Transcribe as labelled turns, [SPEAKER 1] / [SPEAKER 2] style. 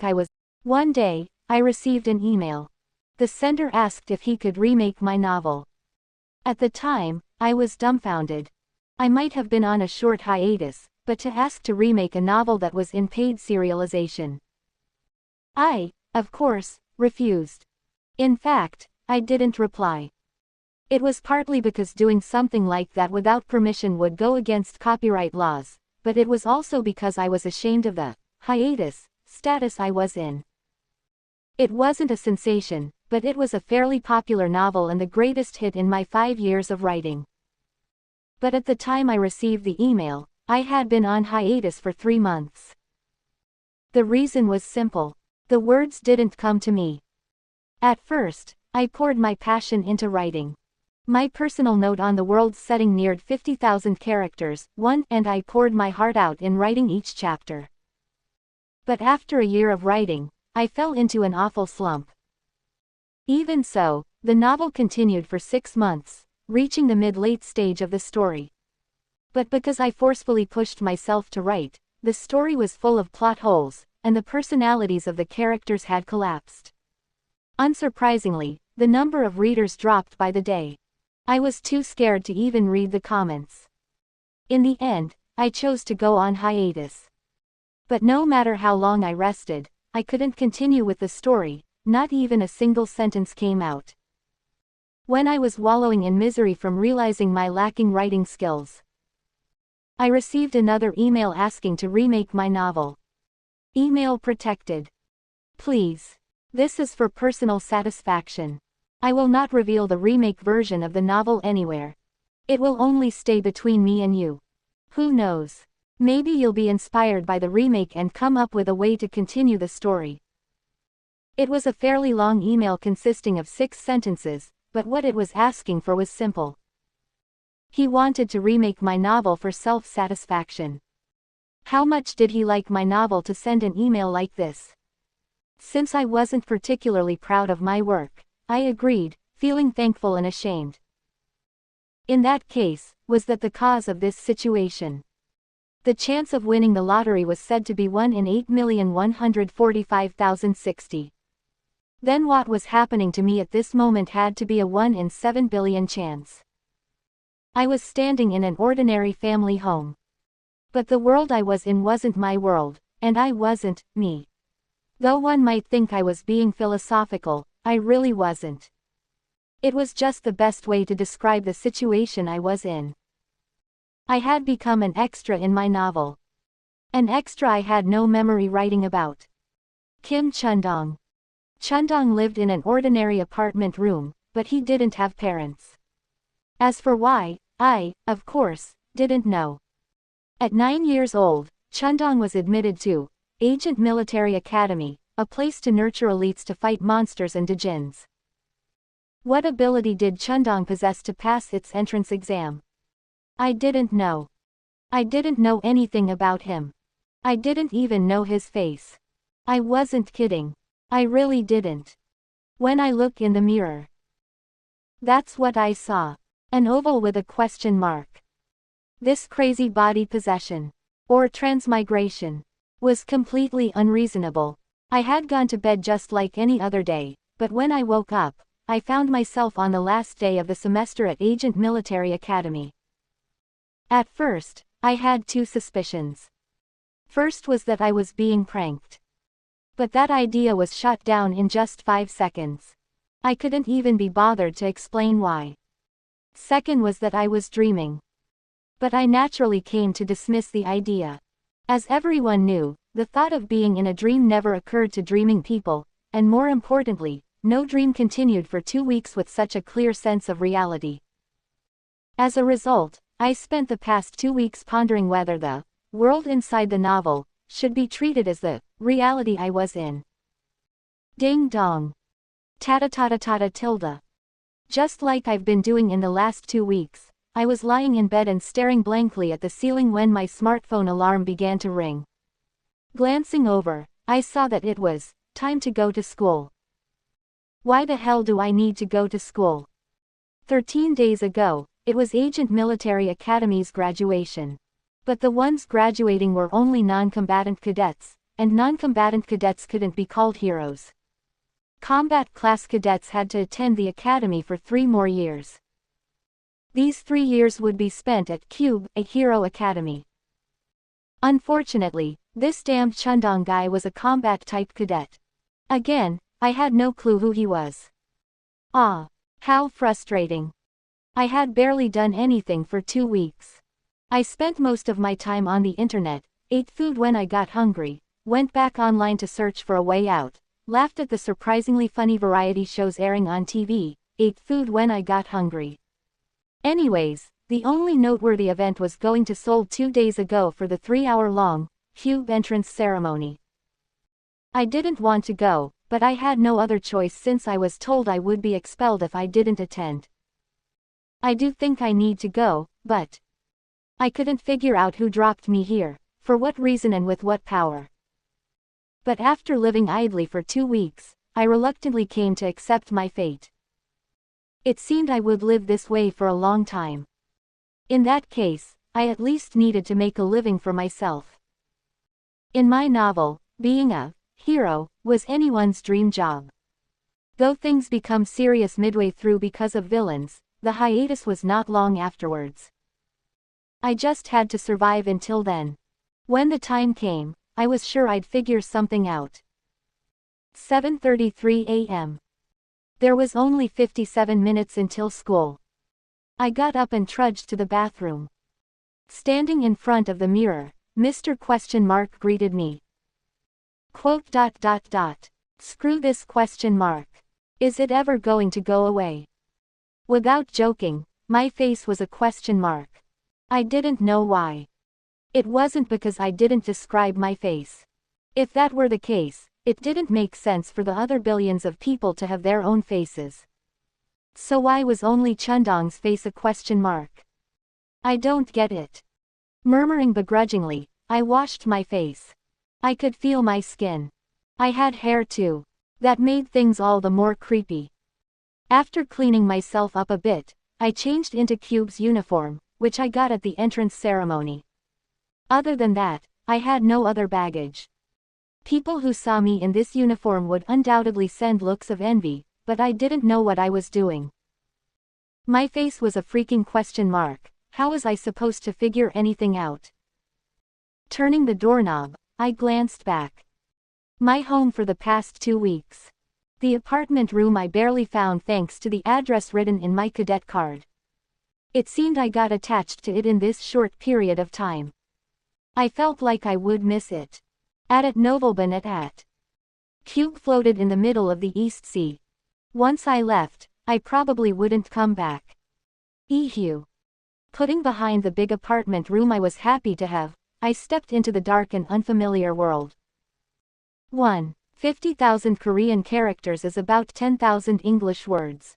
[SPEAKER 1] I was. One day, I received an email. The sender asked if he could remake my novel. At the time, I was dumbfounded. I might have been on a short hiatus, but to ask to remake a novel that was in paid serialization. I, of course, refused. In fact, I didn't reply. It was partly because doing something like that without permission would go against copyright laws, but it was also because I was ashamed of the hiatus status I was in. It wasn't a sensation, but it was a fairly popular novel and the greatest hit in my 5 years of writing. But at the time I received the email, I had been on hiatus for 3 months. The reason was simple. The words didn't come to me. At first, I poured my passion into writing. My personal note on the world's setting neared 50,000 characters, and I poured my heart out in writing each chapter. But after a year of writing, I fell into an awful slump. Even so, the novel continued for 6 months, reaching the mid-late stage of the story. But because I forcefully pushed myself to write, the story was full of plot holes, and the personalities of the characters had collapsed. Unsurprisingly, the number of readers dropped by the day. I was too scared to even read the comments. In the end, I chose to go on hiatus. But no matter how long I rested, I couldn't continue with the story, not even a single sentence came out. When I was wallowing in misery from realizing my lacking writing skills, I received another email asking to remake my novel. Email protected. Please. This is for personal satisfaction. I will not reveal the remake version of the novel anywhere. It will only stay between me and you. Who knows? Maybe you'll be inspired by the remake and come up with a way to continue the story. It was a fairly long email consisting of 6 sentences, but what it was asking for was simple. He wanted to remake my novel for self-satisfaction. How much did he like my novel to send an email like this? Since I wasn't particularly proud of my work, I agreed, feeling thankful and ashamed. In that case, was that the cause of this situation? The chance of winning the lottery was said to be 1 in 8,145,060. Then what was happening to me at this moment had to be a 1 in 7 billion chance. I was standing in an ordinary family home. But the world I was in wasn't my world, and I wasn't me. Though one might think I was being philosophical, I really wasn't. It was just the best way to describe the situation I was in. I had become an extra in my novel. An extra I had no memory writing about. Kim Chundong. Chundong lived in an ordinary apartment room, but he didn't have parents. As for why, I, of course, didn't know. At 9 years old, Chundong was admitted to Agent Military Academy, a place to nurture elites to fight monsters and djinns. What ability did Chundong possess to pass its entrance exam? I didn't know. I didn't know anything about him. I didn't even know his face. I wasn't kidding. I really didn't. When I look in the mirror, that's what I saw. An oval with a question mark. This crazy body possession, or transmigration, was completely unreasonable. I had gone to bed just like any other day, but when I woke up, I found myself on the last day of the semester at Agent Military Academy. At first, I had 2 suspicions. First was that I was being pranked. But that idea was shot down in just 5 seconds. I couldn't even be bothered to explain why. Second was that I was dreaming. But I naturally came to dismiss the idea. As everyone knew, the thought of being in a dream never occurred to dreaming people, and more importantly, no dream continued for 2 weeks with such a clear sense of reality. As a result, I spent the past 2 weeks pondering whether the world inside the novel should be treated as the reality I was in. Ding dong. Tata tilde. Just like I've been doing in the last 2 weeks, I was lying in bed and staring blankly at the ceiling when my smartphone alarm began to ring. Glancing over, I saw that it was time to go to school. Why the hell do I need to go to school? 13 days ago, it was Agent Military Academy's graduation. But the ones graduating were only non-combatant cadets, and non-combatant cadets couldn't be called heroes. Combat class cadets had to attend the academy for 3 more years. These 3 years would be spent at Cube, a hero academy. Unfortunately, this damned Chundong guy was a combat-type cadet. Again, I had no clue who he was. Ah, how frustrating. I had barely done anything for 2 weeks. I spent most of my time on the internet, ate food when I got hungry, went back online to search for a way out, laughed at the surprisingly funny variety shows airing on TV, ate food when I got hungry. Anyways, the only noteworthy event was going to Seoul 2 days ago for the 3-hour-long Cube entrance ceremony. I didn't want to go, but I had no other choice since I was told I would be expelled if I didn't attend. I do think I need to go, but I couldn't figure out who dropped me here, for what reason and with what power. But after living idly for 2 weeks, I reluctantly came to accept my fate. It seemed I would live this way for a long time. In that case, I at least needed to make a living for myself. In my novel, being a hero was anyone's dream job. Though things become serious midway through because of villains, the hiatus was not long afterwards. I just had to survive until then. When the time came, I was sure I'd figure something out. 7:33 a.m. There was only 57 minutes until school. I got up and trudged to the bathroom. Standing in front of the mirror, Mr. Question Mark greeted me. Quote. Screw this question mark. Is it ever going to go away? Without joking, my face was a question mark. I didn't know why. It wasn't because I didn't describe my face. If that were the case, it didn't make sense for the other billions of people to have their own faces. So why was only Chundong's face a question mark? I don't get it. Murmuring begrudgingly, I washed my face. I could feel my skin. I had hair too. That made things all the more creepy. After cleaning myself up a bit, I changed into Cube's uniform, which I got at the entrance ceremony. Other than that, I had no other baggage. People who saw me in this uniform would undoubtedly send looks of envy, but I didn't know what I was doing. My face was a freaking question mark. How was I supposed to figure anything out? Turning the doorknob, I glanced back. My home for the past 2 weeks. The apartment room I barely found thanks to the address written in my cadet card. It seemed I got attached to it in this short period of time. I felt like I would miss it. At Novelban at. Cube floated in the middle of the East Sea. Once I left, I probably wouldn't come back. Ehew. Putting behind the big apartment room I was happy to have, I stepped into the dark and unfamiliar world. 1. 50,000 Korean characters is about 10,000 English words.